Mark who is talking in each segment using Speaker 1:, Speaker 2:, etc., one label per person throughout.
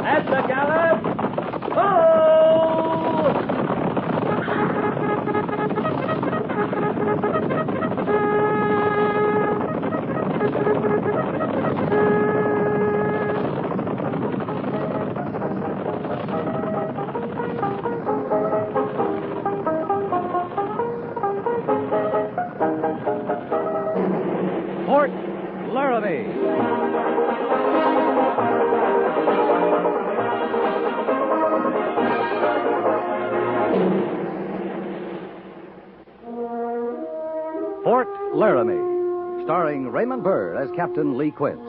Speaker 1: At the gallop! Oh! Fort Laramie. Fort Laramie, starring Raymond Burr as Captain Lee Quince.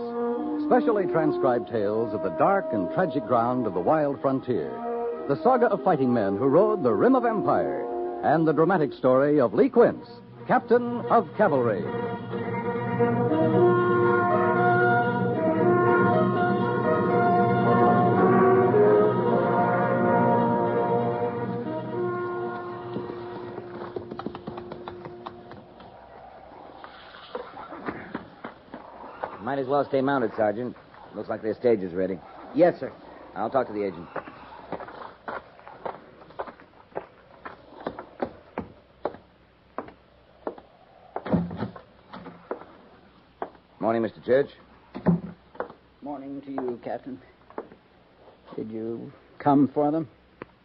Speaker 1: Specially transcribed tales of the dark and tragic ground of the wild frontier. The saga of fighting men who rode the rim of empire. And the dramatic story of Lee Quince, Captain of Cavalry.
Speaker 2: Might as well stay mounted, Sergeant. Looks like their stage is ready.
Speaker 3: Yes, sir.
Speaker 2: I'll talk to the agent. Morning, Mr. Church.
Speaker 3: Morning to you, Captain. Did you come for them?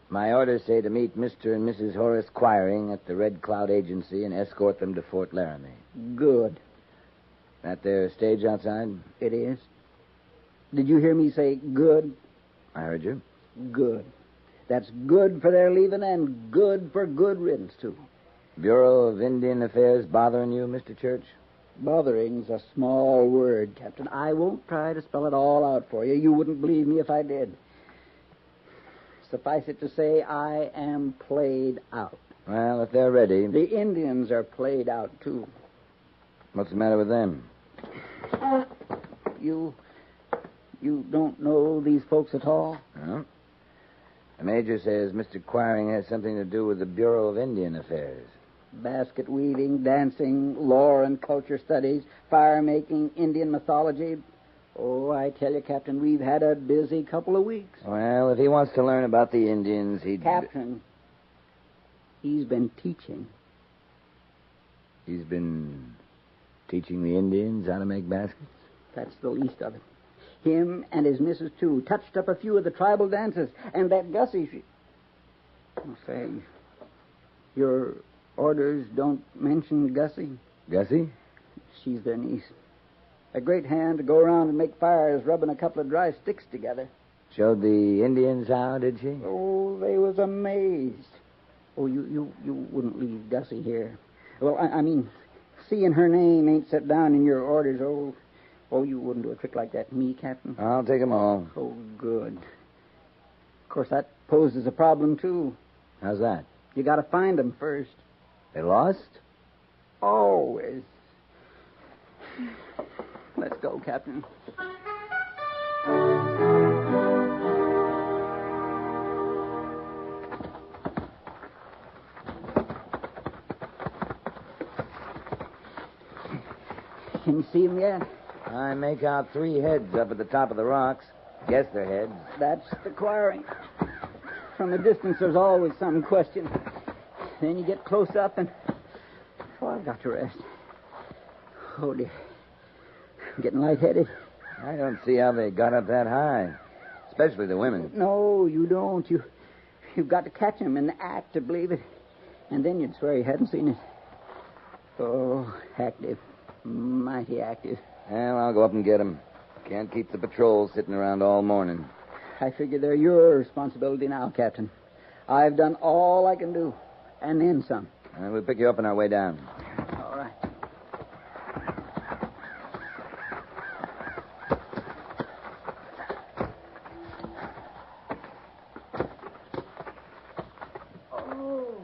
Speaker 2: My orders say to meet Mr. and Mrs. Horace Quiring at the Red Cloud Agency and escort them to Fort Laramie.
Speaker 3: Good.
Speaker 2: That their stage outside?
Speaker 3: It is. Did you hear me say good?
Speaker 2: I heard you.
Speaker 3: Good. That's good for their leaving and good for good riddance, too.
Speaker 2: Bureau of Indian Affairs bothering you, Mr. Church?
Speaker 3: Bothering's a small word, Captain. I won't try to spell it all out for you. You wouldn't believe me if I did. Suffice it to say, I am played out.
Speaker 2: Well, if they're ready...
Speaker 3: The Indians are played out, too.
Speaker 2: What's the matter with them?
Speaker 3: You don't know these folks at all?
Speaker 2: No. The Major says Mr. Quiring has something to do with the Bureau of Indian Affairs.
Speaker 3: Basket weaving, dancing, lore and culture studies, fire making, Indian mythology. Oh, I tell you, Captain, we've had a busy couple of weeks.
Speaker 2: Well, if he wants to learn about the Indians, he'd...
Speaker 3: Captain, he's been teaching.
Speaker 2: He's been teaching the Indians how to make baskets?
Speaker 3: That's the least of it. Him and his missus, too, touched up a few of the tribal dances. And that Gussie, I'll say, your orders don't mention Gussie.
Speaker 2: Gussie?
Speaker 3: She's their niece. A great hand to go around and make fires, rubbing a couple of dry sticks together.
Speaker 2: Showed the Indians how, did she?
Speaker 3: Oh, they was amazed. Oh, you wouldn't leave Gussie here. Well, I mean, seeing her name ain't set down in your orders, oh, you wouldn't do a trick like that to me, Captain.
Speaker 2: I'll take 'em all.
Speaker 3: Oh, good. Of course, that poses a problem, too.
Speaker 2: How's that?
Speaker 3: You got to find them first.
Speaker 2: They lost?
Speaker 3: Always. Let's go, Captain. Can you see them yet?
Speaker 2: I make out 3 heads up at the top of the rocks. Guess they're heads.
Speaker 3: That's the Quiring. From a distance, there's always some question. Then you get close up and... Oh, I've got to rest. Oh, dear. I'm getting lightheaded.
Speaker 2: I don't see how they got up that high. Especially the women.
Speaker 3: No, you don't. You've got to catch them in the act to believe it. And then you'd swear you hadn't seen it. Oh, active. Mighty active.
Speaker 2: Well, I'll go up and get them. Can't keep the patrol sitting around all morning.
Speaker 3: I figure they're your responsibility now, Captain. I've done all I can do. And then some.
Speaker 2: We'll pick you up on our way down.
Speaker 3: All right.
Speaker 4: Oh,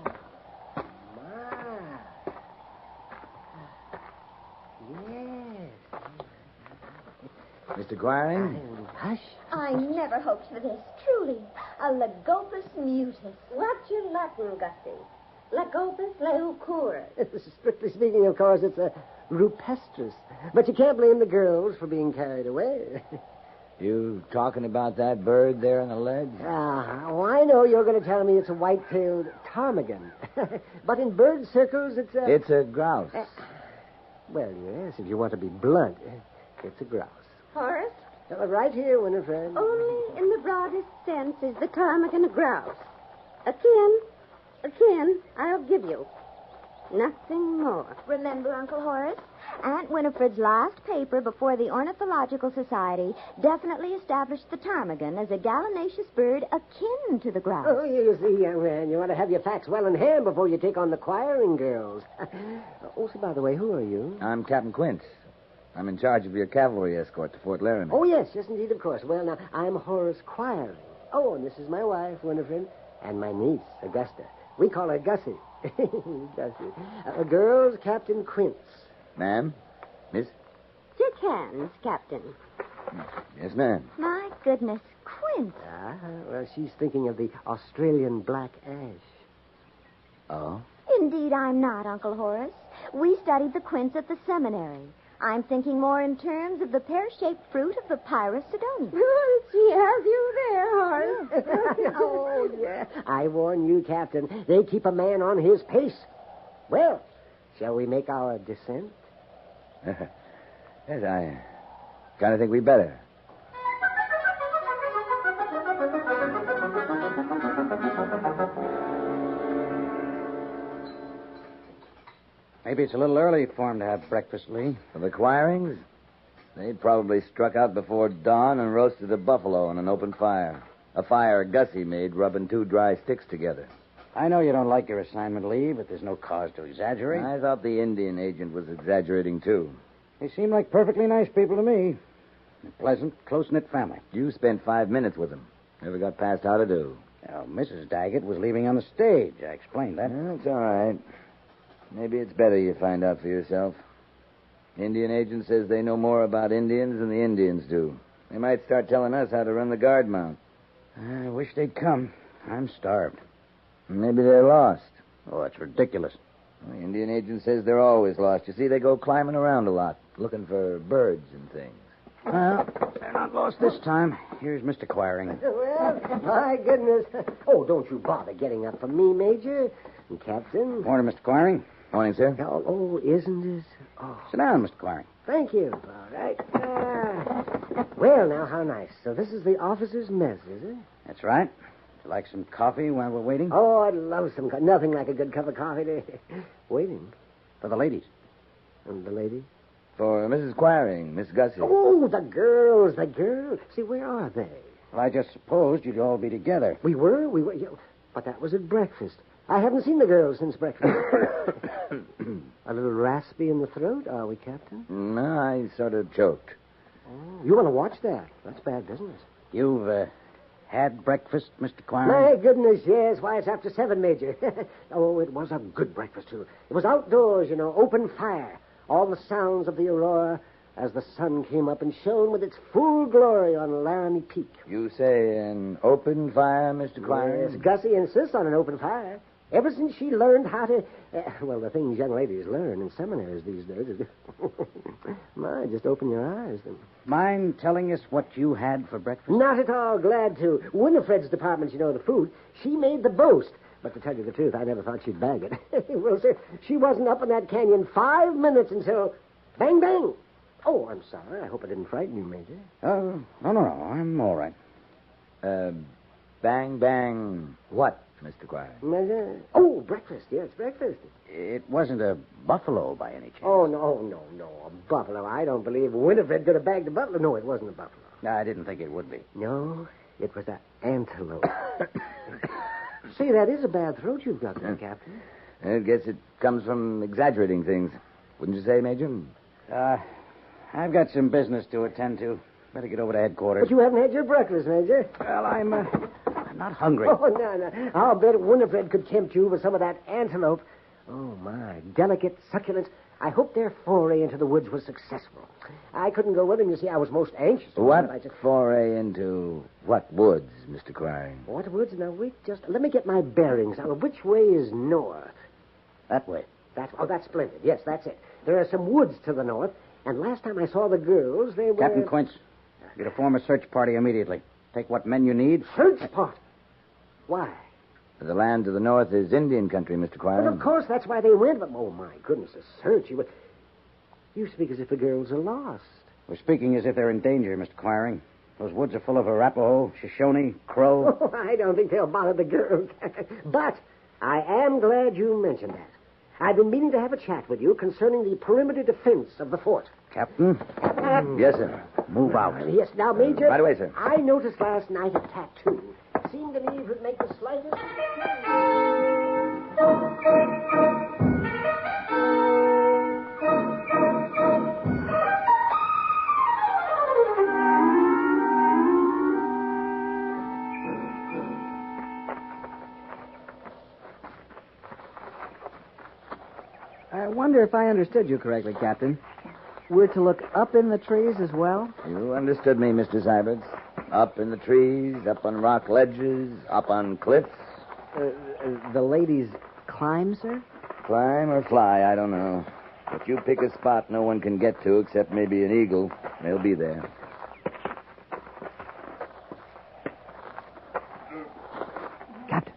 Speaker 4: my. Yes.
Speaker 2: Mr. Quiring?
Speaker 4: Hush.
Speaker 5: I never hoped for this, truly. A Lagopus mutus.
Speaker 6: What's your Latin, Gussie? Lagopus leucurus.
Speaker 4: Strictly speaking, of course, it's a rupestris. But you can't blame the girls for being carried away.
Speaker 2: You talking about that bird there on the ledge?
Speaker 4: Oh, I know you're going to tell me it's a white-tailed ptarmigan. But in bird circles, it's a...
Speaker 2: It's a grouse.
Speaker 4: Well, yes, if you want to be blunt, it's a grouse.
Speaker 6: Horace,
Speaker 4: Right here, Winifred.
Speaker 6: only in the broadest sense is the ptarmigan a grouse. Akin, I'll give you. Nothing more.
Speaker 5: Remember, Uncle Horace? Aunt Winifred's last paper before the Ornithological Society definitely established the ptarmigan as a gallinaceous bird akin to the grouse.
Speaker 4: Oh, you see, young man, you want to have your facts well in hand before you take on the choiring girls. Oh, so by the way, who are you?
Speaker 2: I'm Captain Quince. I'm in charge of your cavalry escort to Fort Laramie.
Speaker 4: Oh, yes, indeed, of course. Well, now, I'm Horace Quiring. Oh, and this is my wife, Winifred, and my niece, Augusta. We call her Gussie. Gussie. Girls, Captain Quince.
Speaker 2: Ma'am? Miss?
Speaker 6: Shake hands, Captain.
Speaker 2: Yes, ma'am.
Speaker 5: My goodness, Quince.
Speaker 4: Well, she's thinking of the Australian black ash.
Speaker 2: Oh?
Speaker 5: Indeed, I'm not, Uncle Horace. We studied the quince at the seminary. I'm thinking more in terms of the pear-shaped fruit of the Pyrus Sidonium.
Speaker 6: She has you there, Horace.
Speaker 4: Oh, yeah. I warn you, Captain, they keep a man on his pace. Well, shall we make our descent?
Speaker 2: Yes, I kind of think we better.
Speaker 3: Maybe it's a little early for him to have breakfast, Lee.
Speaker 2: For the Quirings, they'd probably struck out before dawn and roasted a buffalo on an open fire. A fire Gussie made rubbing two dry sticks together.
Speaker 3: I know you don't like your assignment, Lee, but there's no cause to exaggerate.
Speaker 2: I thought the Indian agent was exaggerating, too.
Speaker 3: They seem like perfectly nice people to me. A pleasant, close-knit family.
Speaker 2: You spent 5 minutes with them. Never got past how to do.
Speaker 3: Now, Mrs. Daggett was leaving on the stage. I explained that.
Speaker 2: Well, it's all right. Maybe it's better you find out for yourself. Indian agent says they know more about Indians than the Indians do. They might start telling us how to run the guard mount.
Speaker 3: I wish they'd come. I'm starved.
Speaker 2: Maybe they're lost.
Speaker 3: Oh, that's ridiculous.
Speaker 2: The Indian agent says they're always lost. You see, they go climbing around a lot, looking for birds and things.
Speaker 3: Well, they're not lost this time. Here's Mr. Quiring.
Speaker 4: Well, my goodness. Oh, don't you bother getting up for me, Major and Captain.
Speaker 3: Morning, Mr. Quiring.
Speaker 2: Morning, sir.
Speaker 4: Oh, isn't it? Oh,
Speaker 3: Sit down, Mr. Quiring.
Speaker 4: thank you. All right. Well, now, how nice. So this is the officers' mess, is it?
Speaker 3: That's right. Would you like some coffee while we're waiting?
Speaker 4: Oh, I'd love some nothing like a good cup of coffee to... Waiting.
Speaker 3: For the ladies.
Speaker 4: And the lady?
Speaker 2: For Mrs. Quiring, Miss Gussie.
Speaker 4: Oh, the girls. See, where are they?
Speaker 3: Well, I just supposed you'd all be together.
Speaker 4: We were. Yeah, but that was at breakfast. I haven't seen the girls since breakfast. A little raspy in the throat, are we, Captain?
Speaker 2: No, I sort of choked.
Speaker 4: Oh, you want to watch that? That's bad business.
Speaker 3: You've had breakfast, Mr. Quiring?
Speaker 4: My goodness, yes. Why, it's after 7, Major. Oh, it was a good breakfast, too. It was outdoors, open fire. All the sounds of the aurora as the sun came up and shone with its full glory on Laramie Peak.
Speaker 2: You say an open fire, Mr. Quiring?
Speaker 4: Yes, Gussie insists on an open fire. Ever since she learned how to... well, the things young ladies learn in seminaries these days is... My, just open your eyes. Then.
Speaker 3: Mind telling us what you had for breakfast?
Speaker 4: Not at all glad to. Winifred's department, the food, she made the boast. But to tell you the truth, I never thought she'd bag it. Well, sir, she wasn't up in that canyon 5 minutes until... Bang, bang! Oh, I'm sorry. I hope I didn't frighten you, Major.
Speaker 3: Oh, no. I'm all right.
Speaker 2: Bang, bang. What, Mr. Quiring?
Speaker 4: Major? Oh, breakfast. Yes, breakfast.
Speaker 3: It wasn't a buffalo by any chance.
Speaker 4: Oh, no. A buffalo. I don't believe Winifred could have bagged a buffalo. No, it wasn't a buffalo.
Speaker 3: I didn't think it would be.
Speaker 4: No, it was an antelope. See, that is a bad throat you've got there, Captain.
Speaker 2: I guess it comes from exaggerating things. Wouldn't you say, Major?
Speaker 4: I've got some business to attend to. Better get over to headquarters. But you haven't had your breakfast, Major.
Speaker 3: Well, I'm not hungry.
Speaker 4: Oh, no. I'll bet Winifred could tempt you with some of that antelope. Oh, my. Delicate, succulent. I hope their foray into the woods was successful. I couldn't go with them. You see, I was most anxious.
Speaker 2: What foray into what woods, Mr. Quiring?
Speaker 4: What woods? Now, wait, let me get my bearings. Now, which way is north?
Speaker 3: That way.
Speaker 4: That's splendid. Yes, that's it. There are some woods to the north, and last time I saw the girls, they were...
Speaker 3: Captain Quince, You're to form a search party immediately. Take what men you need.
Speaker 4: Search party? Why?
Speaker 2: The land to the north is Indian country, Mr. Quire.
Speaker 4: Well, of course, that's why they went. But, oh, my goodness, a search. You speak as if the girls are lost.
Speaker 3: We're speaking as if they're in danger, Mr. Quiring. Those woods are full of Arapaho, Shoshone, Crow.
Speaker 4: Oh, I don't think they'll bother the girls. But I am glad you mentioned that. I've been meaning to have a chat with you concerning the perimeter defense of the fort.
Speaker 3: Captain?
Speaker 2: Yes, sir.
Speaker 3: Move out.
Speaker 4: Yes, now, Major.
Speaker 2: Right away, sir.
Speaker 4: I noticed last night a tattoo. It seemed to me it would make the slightest...
Speaker 7: I wonder if I understood you correctly, Captain. We're to look up in the trees as well?
Speaker 2: You understood me, Mr. Syberts. Up in the trees, up on rock ledges, up on cliffs.
Speaker 7: The ladies climb, sir?
Speaker 2: Climb or fly, I don't know. But you pick a spot no one can get to except maybe an eagle. They'll be there.
Speaker 7: Captain.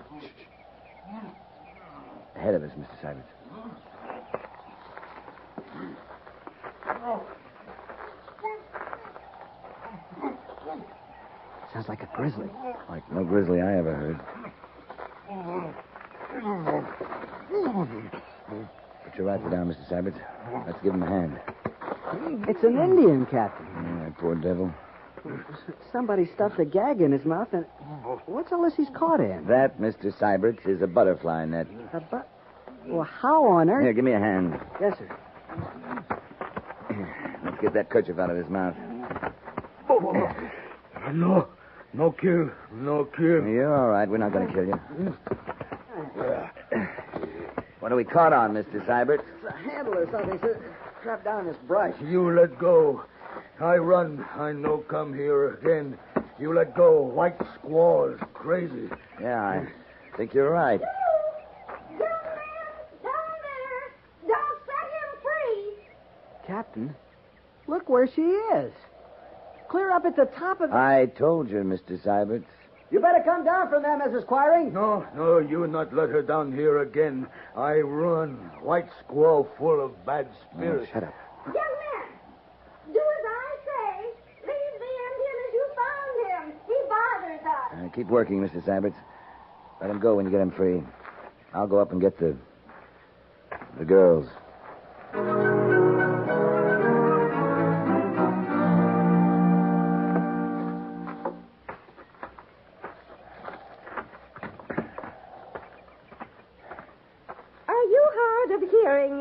Speaker 2: Ahead of us, Mr. Syberts.
Speaker 7: Sounds like a grizzly.
Speaker 2: Like no grizzly I ever heard. Put your rifle down, Mr. Syberts. Let's give him a hand.
Speaker 7: It's an Indian, Captain.
Speaker 2: That poor devil.
Speaker 7: Somebody stuffed a gag in his mouth, and what's all this he's caught in?
Speaker 2: That, Mr. Syberts, is a butterfly net.
Speaker 7: Well, how on earth?
Speaker 2: Here, give me a hand.
Speaker 7: Yes, sir.
Speaker 2: Let's get that kerchief out of his mouth.
Speaker 8: No kill.
Speaker 2: You're all right. We're not going to kill you. What are we caught on, Mr. Syberts?
Speaker 7: It's a handle or something, sir. Trapped down in this brush.
Speaker 8: You let go. I run. I no come here again. You let go. White squaws. Crazy.
Speaker 2: Yeah, I think you're right.
Speaker 5: Down there! Don't set him free!
Speaker 7: Captain, look where she is. Clear up at the top of...
Speaker 2: I told you, Mr. Syberts.
Speaker 7: You better come down from there, Mrs. Quiring.
Speaker 8: No, you not let her down here again. I run. White squaw full of bad spirits.
Speaker 2: Shut up.
Speaker 5: Young man, do as I say. Leave the Indian as you found him. He bothers us.
Speaker 2: Keep working, Mr. Syberts. Let him go when you get him free. I'll go up and get the girls.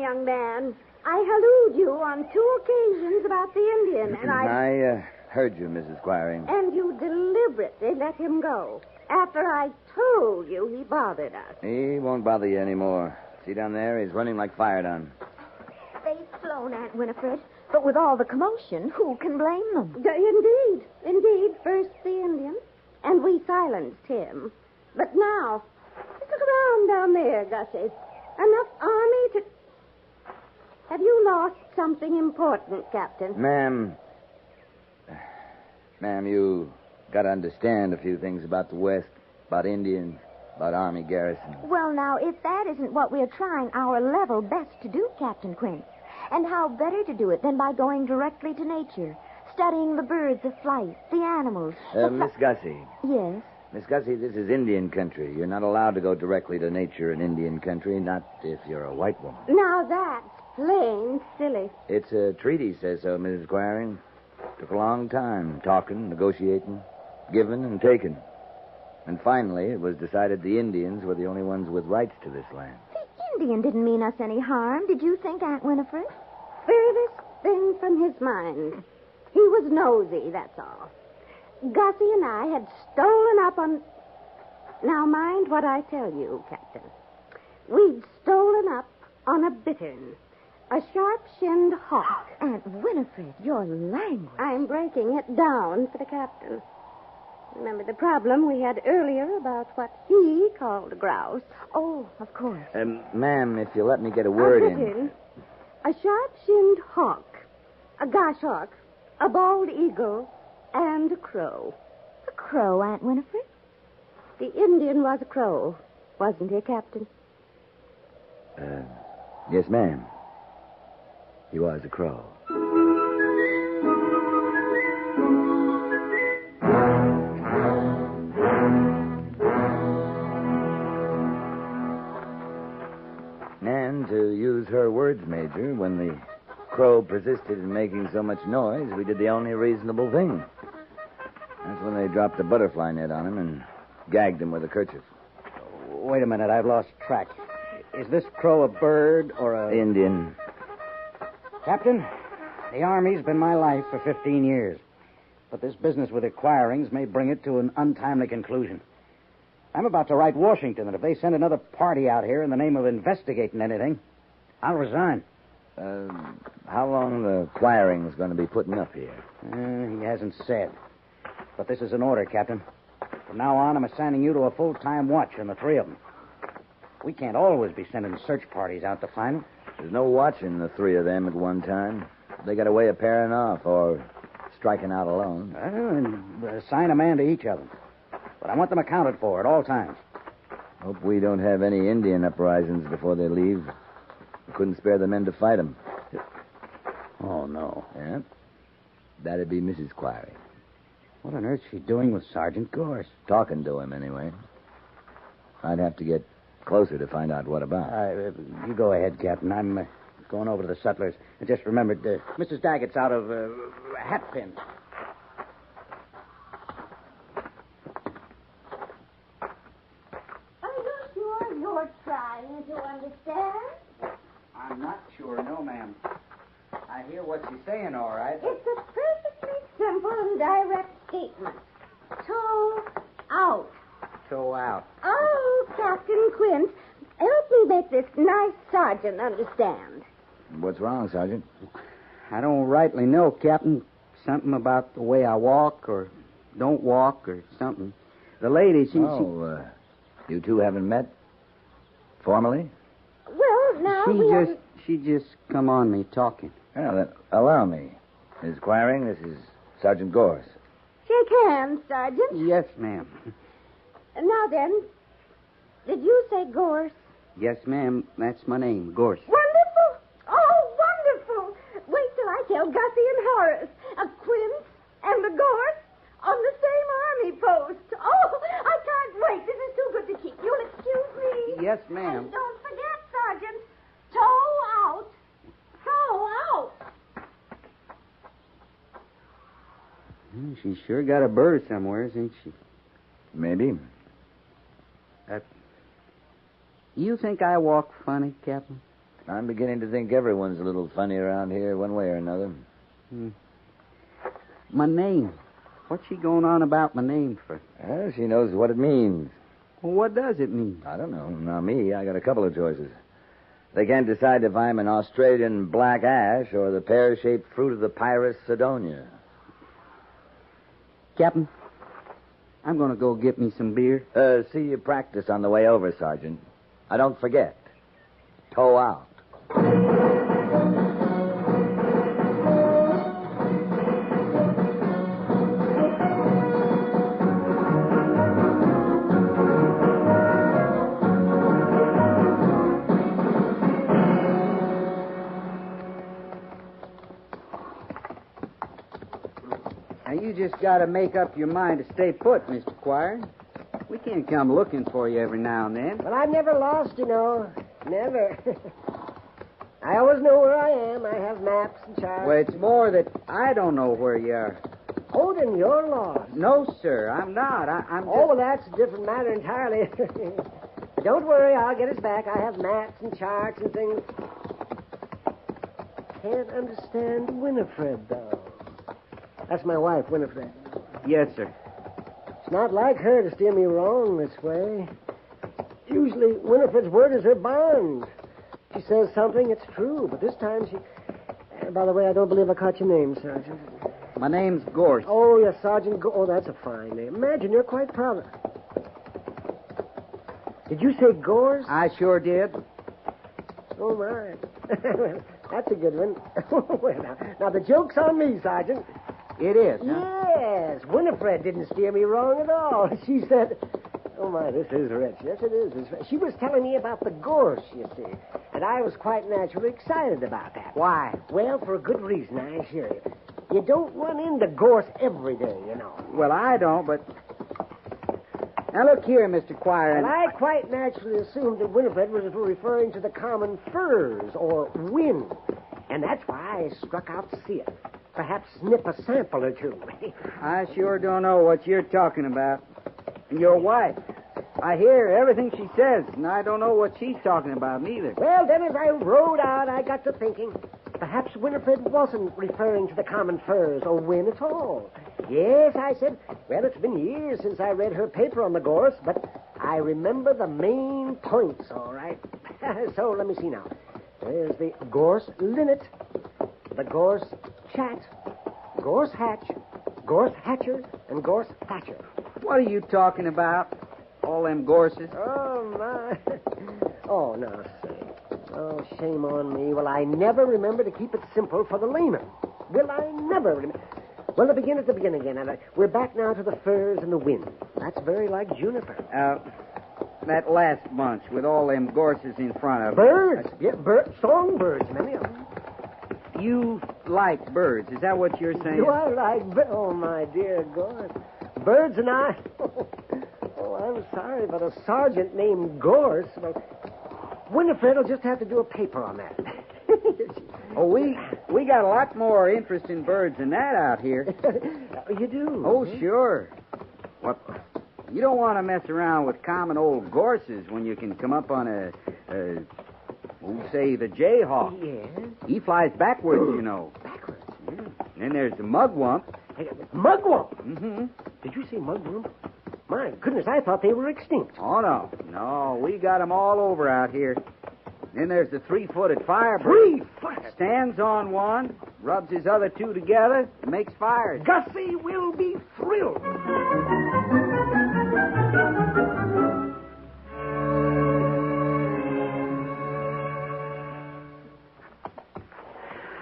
Speaker 5: Young man, I hallooed you on 2 occasions about the Indian, and
Speaker 2: I heard you, Mrs. Quiring.
Speaker 5: And you deliberately let him go after I told you he bothered us.
Speaker 2: He won't bother you anymore. See down there? He's running like fired on.
Speaker 5: They've flown, Aunt Winifred, but with all the commotion, who can blame them? Indeed. First the Indian, and we silenced him. But now, look around down there, Gussie. Enough army to... Have you lost something important, Captain?
Speaker 2: Ma'am, you got to understand a few things about the West, about Indians, about Army garrison.
Speaker 5: Well, now, if that isn't what we're trying our level best to do, Captain Quince, and how better to do it than by going directly to nature, studying the birds of flight, the animals.
Speaker 2: Miss Gussie.
Speaker 5: Yes?
Speaker 2: Miss Gussie, this is Indian country. You're not allowed to go directly to nature in Indian country, not if you're a white woman.
Speaker 5: Now, that's plain silly.
Speaker 2: It's a treaty says so, Mrs. Quiring. Took a long time, talking, negotiating, giving and taking. And finally, it was decided the Indians were the only ones with rights to this land.
Speaker 5: The Indian didn't mean us any harm, did you think, Aunt Winifred? Furthest thing from his mind. He was nosy, that's all. Gussie and I had stolen up on... Now, mind what I tell you, Captain. We'd stolen up on a bittern. A sharp-shinned hawk. Aunt Winifred, your language. I'm breaking it down for the captain. Remember the problem we had earlier about what he called a grouse? Oh, of course.
Speaker 2: Ma'am, if you let me get a word in.
Speaker 5: A sharp-shinned hawk. A goshawk. A bald eagle. and a crow. A crow, Aunt Winifred? The Indian was a crow, wasn't he, Captain?
Speaker 2: Yes, ma'am. He was a crow. And to use her words, Major, when the crow persisted in making so much noise, we did the only reasonable thing. That's when they dropped the butterfly net on him and gagged him with a kerchief.
Speaker 3: Wait a minute, I've lost track. Is this crow a bird or a...
Speaker 2: Indian.
Speaker 3: Captain, the Army's been my life for 15 years. But this business with acquirings may bring it to an untimely conclusion. I'm about to write Washington that if they send another party out here in the name of investigating anything, I'll resign.
Speaker 2: How long the acquiring's going to be putting up here?
Speaker 3: He hasn't said. But this is an order, Captain. From now on, I'm assigning you to a full-time watch on the three of them. We can't always be sending search parties out to find them.
Speaker 2: There's no watching the three of them at one time. They got a way of pairing off or striking out alone.
Speaker 3: And assign a man to each of them. But I want them accounted for at all times.
Speaker 2: Hope we don't have any Indian uprisings before they leave. We couldn't spare the men to fight them.
Speaker 3: Oh, no.
Speaker 2: Yeah? That'd be Mrs. Quarry.
Speaker 3: What on earth's she doing with Sergeant Gorse?
Speaker 2: Talking to him, anyway. I'd have to get closer to find out what about.
Speaker 3: You go ahead, Captain. I'm going over to the sutlers. I just remembered Mrs. Daggett's out of Hatpin.
Speaker 5: Are you sure you're trying to understand?
Speaker 3: I'm not sure, no, ma'am. I hear what she's saying, all right.
Speaker 5: It's a perfectly simple and direct statement. Toe out.
Speaker 3: Toe out.
Speaker 5: Oh, Captain Quint, help me make this nice sergeant understand.
Speaker 2: What's wrong, Sergeant?
Speaker 3: I don't rightly know, Captain. Something about the way I walk or don't walk or something. The lady,
Speaker 2: you two haven't met formally?
Speaker 5: Well, now
Speaker 3: She just come on me talking.
Speaker 2: Well, then, allow me. Miss Quaring, this is Sergeant Gorse.
Speaker 5: Shake hands, Sergeant.
Speaker 3: Yes, ma'am.
Speaker 5: Now then, did you say Gorse?
Speaker 3: Yes, ma'am. That's my name, Gorse.
Speaker 5: Wonderful! Oh, wonderful! Wait till I tell Gussie and Horace of Quint and the Gorse on the same army post. Oh, I can't wait. This is too good to keep. You'll excuse me.
Speaker 3: Yes, ma'am.
Speaker 5: And don't forget, Sergeant, toe out. Toe out.
Speaker 3: She's sure got a bird somewhere, ain't she?
Speaker 2: Maybe.
Speaker 3: You think I walk funny, Captain?
Speaker 2: I'm beginning to think everyone's a little funny around here one way or another.
Speaker 3: My name. What's she going on about my name for?
Speaker 2: Well, she knows what it means.
Speaker 3: Well, what does it mean?
Speaker 2: I don't know. Now, me, I got a couple of choices. They can't decide if I'm an Australian black ash or the pear-shaped fruit of the Pyrus Sidonia.
Speaker 3: Captain, I'm going to go get me some beer.
Speaker 2: See you practice on the way over, Sergeant. Don't forget. Toe out.
Speaker 3: Now, you just got to make up your mind to stay put, Mr. Quire. We can't come looking for you every now and then.
Speaker 4: Well, I've never lost, you know. Never. I always know where I am. I have maps and charts.
Speaker 3: Well, it's more that I don't know where you are.
Speaker 4: Oh, then you're lost.
Speaker 3: No, sir, I'm not. I'm just...
Speaker 4: Oh, well, that's a different matter entirely. Don't worry, I'll get us back. I have maps and charts and things. Can't understand Winifred, though. That's my wife, Winifred.
Speaker 3: Yes, sir.
Speaker 4: It's not like her to steer me wrong this way. Usually, Winifred's word is her bond. She says something, it's true. But this time she... by the way, I don't believe I caught your name, Sergeant.
Speaker 3: My name's Gorse.
Speaker 4: Oh, yes, Sergeant. Oh, that's a fine name. Imagine you're quite proud of it. Did you say Gorse?
Speaker 3: I sure did.
Speaker 4: Oh, my. That's a good one. Well, now, the joke's on me, Sergeant.
Speaker 7: It is, huh?
Speaker 4: Yes, Winifred didn't steer me wrong at all. She said, oh, my, this is rich. Yes, it is. She was telling me about the gorse, you see, and I was quite naturally excited about that.
Speaker 7: Why?
Speaker 4: Well, for a good reason, I assure you. You don't run into gorse every day, you know.
Speaker 7: Well, I don't, but... Now, look here, Mr. Quire.
Speaker 4: And I quite naturally assumed that Winifred was referring to the common furs, or whin. And that's why I struck out to see it. Perhaps snip a sample or two.
Speaker 7: I sure don't know what you're talking about. And your wife. I hear everything she says, and I don't know what she's talking about neither.
Speaker 4: Well, then as I rode out, I got to thinking, perhaps Winifred wasn't referring to the common furs or whin at all. Yes, I said, well, it's been years since I read her paper on the gorse, but I remember the main points, all right. So let me see now. There's the gorse linnet, the gorse chat, gorse hatch, gorse hatcher, and gorse thatcher.
Speaker 7: What are you talking about? All them gorses?
Speaker 4: Oh, my. Oh, no, say. Oh, shame on me. Well, I never remember to keep it simple for the layman. Will I never remember? Well, to begin at the beginning again. And we're back now to the furs and the wind. That's very like juniper.
Speaker 7: That last bunch with all them gorses in front of
Speaker 4: Birds. Yeah, songbirds, many of them.
Speaker 7: You like birds. Is that what you're saying?
Speaker 4: Do I like oh, my dear God. Birds and I... Oh, I'm sorry, but a sergeant named Gorse... Well, Winifred will just have to do a paper on that.
Speaker 7: Oh, we got a lot more interest in birds than that out here.
Speaker 4: You do?
Speaker 7: Oh, sure. What? You don't want to mess around with common old gorses when you can come up on say, the jayhawk.
Speaker 4: Yes.
Speaker 7: He flies backwards, you know.
Speaker 4: Backwards?
Speaker 7: Yeah. Then there's the mugwump.
Speaker 4: Mugwump?
Speaker 7: Mm-hmm.
Speaker 4: Did you say mugwump? My goodness, I thought they were extinct.
Speaker 7: Oh, no. No, we got them all over out here. Then there's the three-footed firebird.
Speaker 4: Three-footed?
Speaker 7: Stands on one, rubs his other two together, and makes fires.
Speaker 4: Gussie will be thrilled.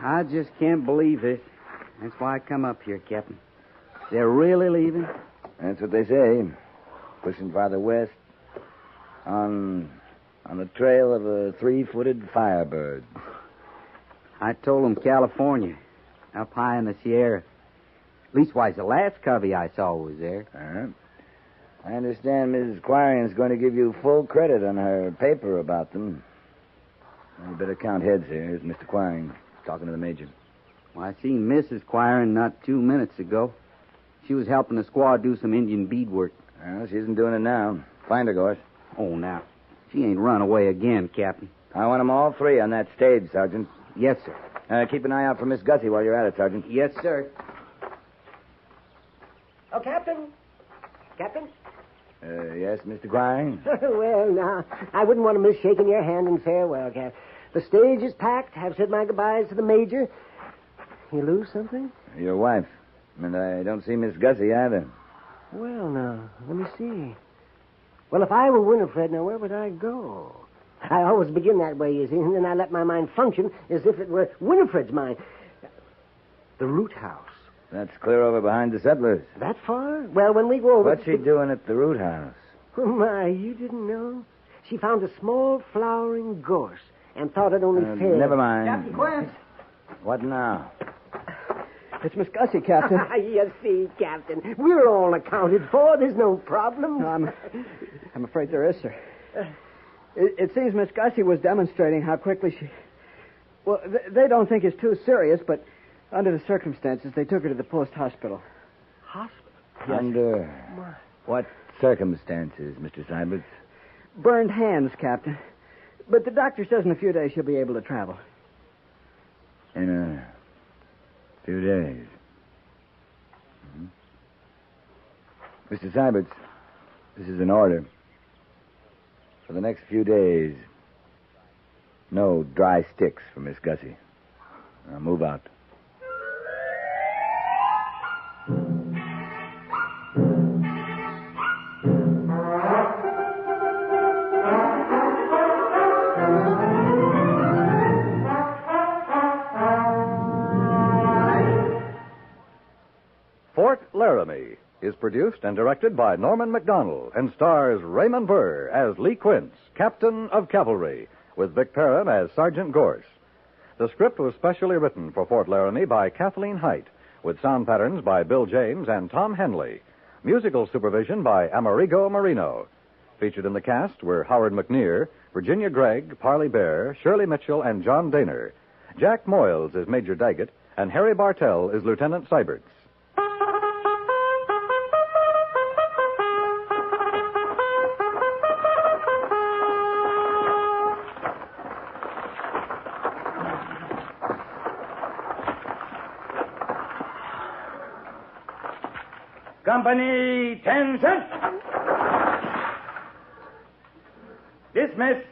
Speaker 7: I just can't believe this. That's why I come up here, Captain. They're really leaving?
Speaker 2: That's what they say. Pushing farther west on the trail of a three-footed firebird.
Speaker 7: I told them California, up high in the Sierra. Leastwise, the last covey I saw was there.
Speaker 2: I understand Mrs. Quarion's going to give you full credit on her paper about them. You better count heads here. Here's Mr. Quarion talking to the major.
Speaker 7: Well, I seen Mrs. Quarion not 2 minutes ago. She was helping the squad do some Indian beadwork.
Speaker 2: Well, she isn't doing it now. Find her, Gorse.
Speaker 7: Oh, now. She ain't run away again, Captain.
Speaker 2: I want them all three on that stage, Sergeant.
Speaker 7: Yes, sir.
Speaker 2: Keep an eye out for Miss Gussie while you're at it, Sergeant.
Speaker 7: Yes, sir.
Speaker 4: Oh, Captain? Captain?
Speaker 2: Yes, Mr. Quarion?
Speaker 4: Well, now, I wouldn't want to miss shaking your hand in farewell, Cap. The stage is packed. I've said my goodbyes to the major. You lose something?
Speaker 2: Your wife. And I don't see Miss Gussie either.
Speaker 4: Well, now, let me see. Well, if I were Winifred, now, where would I go? I always begin that way, you see, and then I let my mind function as if it were Winifred's mind. The root house.
Speaker 2: That's clear over behind the settlers.
Speaker 4: That far? Well, when we go over...
Speaker 2: What's she doing at the root house?
Speaker 4: Oh, my, you didn't know? She found a small flowering gorse and thought it only fair.
Speaker 2: Never mind.
Speaker 7: Captain Quint.
Speaker 2: What now?
Speaker 7: It's Miss Gussie, Captain.
Speaker 4: You see, Captain, we're all accounted for. There's no problem.
Speaker 7: No, I'm afraid there is, sir. It seems Miss Gussie was demonstrating how quickly she... Well, they don't think it's too serious, but under the circumstances, they took her to the post hospital.
Speaker 4: Hospital?
Speaker 7: Yes.
Speaker 2: Under what circumstances, Mr. Seiberts?
Speaker 7: Burned hands, Captain. But the doctor says in a few days she'll be able to travel.
Speaker 2: In a few days. Mm-hmm. Mr. Seiberts, this is an order. For the next few days, no dry sticks for Miss Gussie. Now move out.
Speaker 1: is produced and directed by Norman McDonald and stars Raymond Burr as Lee Quince, Captain of Cavalry, with Vic Perrin as Sergeant Gorse. The script was specially written for Fort Laramie by Kathleen Height, with sound patterns by Bill James and Tom Henley. Musical supervision by Amerigo Marino. Featured in the cast were Howard McNear, Virginia Gregg, Parley Bear, Shirley Mitchell, and John Daner. Jack Moyles is Major Daggett, and Harry Bartell is Lieutenant Syberts.
Speaker 9: Company, 10-cent. Dismiss.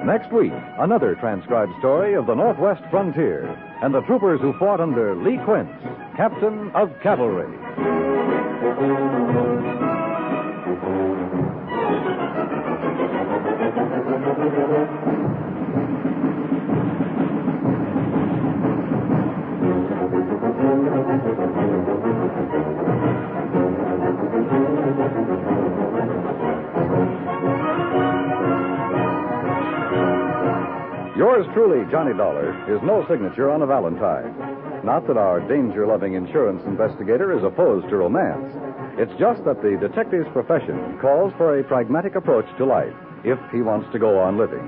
Speaker 1: Next week, another transcribed story of the Northwest frontier and the troopers who fought under Lee Quince, Captain of Cavalry. Yours truly, Johnny Dollar, is no signature on a Valentine. Not that our danger-loving insurance investigator is opposed to romance. It's just that the detective's profession calls for a pragmatic approach to life if he wants to go on living.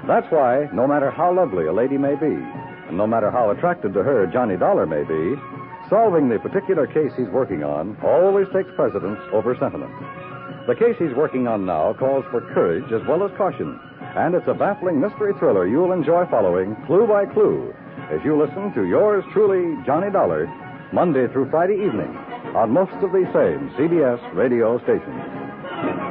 Speaker 1: That's why, no matter how lovely a lady may be, and no matter how attracted to her Johnny Dollar may be, solving the particular case he's working on always takes precedence over sentiment. The case he's working on now calls for courage as well as caution, and it's a baffling mystery thriller you'll enjoy following clue by clue as you listen to yours truly, Johnny Dollar, Monday through Friday evening on most of these same CBS radio stations.